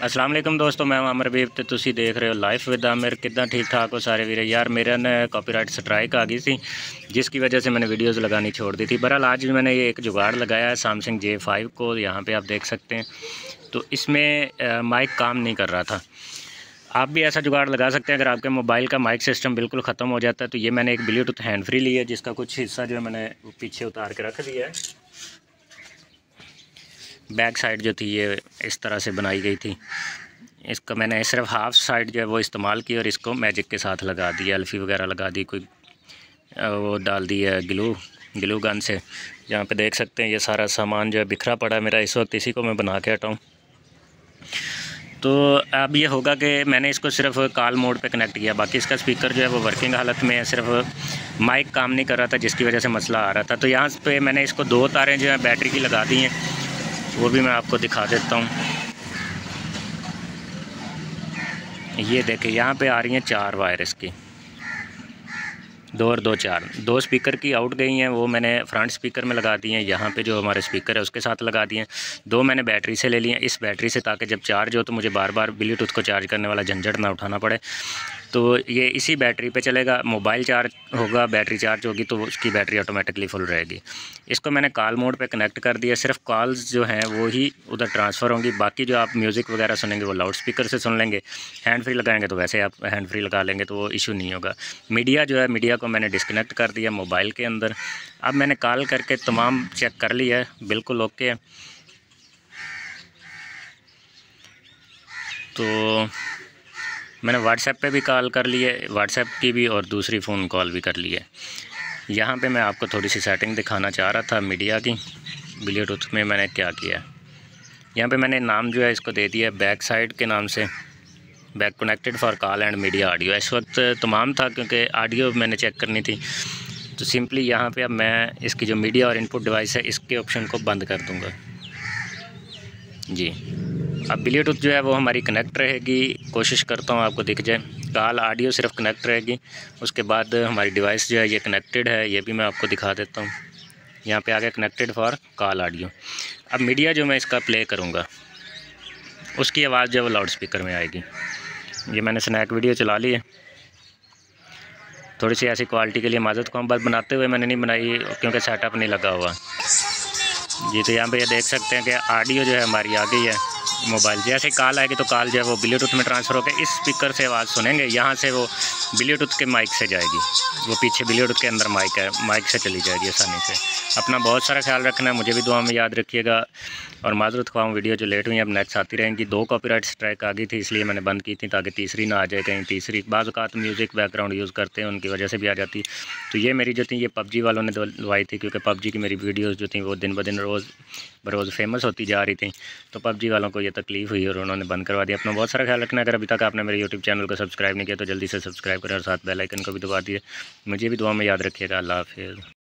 अस्सलाम वालेकुम दोस्तों, मैं आमिर हबीब तो तुसी देख रहे हो लाइफ विद आमिर। कितना ठीक ठाक हो सारे वीरे। यार मेरा ने कॉपीराइट स्ट्राइक आ गई थी, जिसकी वजह से मैंने वीडियोस लगानी छोड़ दी थी। बहरहाल आज भी मैंने ये एक जुगाड़ लगाया है सैमसंग J5 को, यहाँ पे आप देख सकते हैं। तो इसमें माइक काम नहीं कर रहा था। आप भी ऐसा जुगाड़ लगा सकते हैं अगर आपके मोबाइल का माइक सिस्टम बिल्कुल ख़त्म हो जाता है। तो ये मैंने एक ब्लूटूथ हैंड फ्री ली है, जिसका कुछ हिस्सा जो है मैंने पीछे उतार के रख दिया है। बैक साइड जो थी ये इस तरह से बनाई गई थी। इसका मैंने सिर्फ हाफ़ साइड जो है वो इस्तेमाल की और इसको मैजिक के साथ लगा दी, एल्फ़ी वगैरह लगा दी, कोई वो डाल दी है ग्लू गन से। यहाँ पे देख सकते हैं ये सारा सामान जो है बिखरा पड़ा है मेरा इस वक्त, इसी को मैं बना के हटाऊँ। तो अब ये होगा कि मैंने इसको सिर्फ कॉल मोड पे कनेक्ट किया, बाकी इसका स्पीकर जो है वो वर्किंग हालत में है, सिर्फ माइक काम नहीं कर रहा था जिसकी वजह से मसला आ रहा था। तो यहाँ पे मैंने इसको 2 तारें जो है बैटरी की लगा दी हैं, वो भी मैं आपको दिखा देता हूँ। ये देखिए यहाँ पे आ रही हैं 4 वायर इसकी, 2 और 2 4। 2 स्पीकर की आउट गई हैं, वो मैंने फ्रंट स्पीकर में लगा दी हैं। यहाँ पे जो हमारे स्पीकर है उसके साथ लगा दिए हैं। 2 मैंने बैटरी से ले लिए इस बैटरी से, ताकि जब चार्ज हो तो मुझे बार बार ब्लूटूथ को चार्ज करने वाला झंझट ना उठाना पड़े। तो ये इसी बैटरी पे चलेगा। मोबाइल चार्ज होगा, बैटरी चार्ज होगी तो उसकी बैटरी ऑटोमेटिकली फुल रहेगी। इसको मैंने कॉल मोड पे कनेक्ट कर दिया। सिर्फ कॉल्स जो हैं वो ही उधर ट्रांसफ़र होंगी, बाकी जो आप म्यूज़िक वगैरह सुनेंगे वो लाउड स्पीकर से सुन लेंगे। हैंड फ्री लगाएंगे तो वैसे आप हैंड फ्री लगा लेंगे तो वो इशू नहीं होगा। मीडिया जो है, मीडिया को मैंने डिस्कनेक्ट कर दिया मोबाइल के अंदर। अब मैंने कॉल करके तमाम चेक कर लिया है, बिल्कुल ओके है। तो मैंने व्हाट्सएप पे भी कॉल कर ली है, व्हाट्सएप की भी, और दूसरी फ़ोन कॉल भी कर ली है। यहाँ पे मैं आपको थोड़ी सी सेटिंग दिखाना चाह रहा था मीडिया की। ब्लूटूथ में मैंने क्या किया है, यहाँ पे मैंने नाम जो है इसको दे दिया बैक साइड के नाम से, back connected for call and media audio. इस वक्त तमाम था क्योंकि ऑडियो मैंने चेक करनी थी। तो सिंपली यहाँ पे अब मैं इसकी जो मीडिया और इनपुट डिवाइस है इसके ऑप्शन को बंद कर दूँगा जी। अब ब्लूटूथ जो है वो हमारी कनेक्ट रहेगी, कोशिश करता हूँ आपको दिख जाए। कॉल ऑडियो सिर्फ कनेक्ट रहेगी, उसके बाद हमारी डिवाइस जो है ये कनेक्टेड है, ये भी मैं आपको दिखा देता हूँ। यहाँ पे आ गया कनेक्टेड फॉर कॉल ऑडियो। अब मीडिया जो मैं इसका प्ले करूँगा उसकी आवाज़ जो है वो लाउड स्पीकर में आएगी। ये मैंने स्नैक वीडियो चला ली है, थोड़ी सी ऐसी क्वालिटी के लिए माजरत को बस बनाते हुए मैंने नहीं बनाई क्योंकि सेटअप नहीं लगा हुआ जी। तो यहाँ पे ये देख सकते हैं कि ऑडियो जो है हमारी आ गई है। मोबाइल जैसे कॉल आएगी तो कॉल जो है वो ब्लूटूथ में ट्रांसफ़र होकर इस स्पीकर से आवाज़ सुनेंगे, यहाँ से वो ब्लूटूथ के माइक से जाएगी। वो पीछे ब्लूटूथ के अंदर माइक है, माइक से चली जाएगी आसानी से। अपना बहुत सारा ख्याल रखना है, मुझे भी दुआ में याद रखिएगा। और माजरत ख्वाह वीडियो जो लेट हुई अब नेक्स्ट आती रहेंगी। 2 कॉपीराइट स्ट्राइक आ गई थी इसलिए मैंने बंद की थी, ताकि तीसरी ना आ जाए कहीं। तीसरी बाज़ औक़ात म्यूज़िक बैकग्राउंड यूज़ करते हैं, उनकी वजह से भी आ जाती। तो ये मेरी जो थी ये PUBG वालों ने दलवाई थी, क्योंकि PUBG की मेरी वीडियोज़ जो थी वो दिन ब दिन रोज़ बरोज़ फेमस होती जा रही थी। तो PUBG वालों को ये तकलीफ़ हुई और उन्होंने बंद करवा दिया। अपना बहुत सारा ख्याल रखना। अगर अभी तक आपने मेरे यूट्यूब चैनल को सब्सक्राइब नहीं किया तो जल्दी से सब्सक्राइब करें और साथ बेल आइकन को भी दबा दिए। मुझे भी दुआ में याद रखिएगा। अल्लाह हाफ़िज़।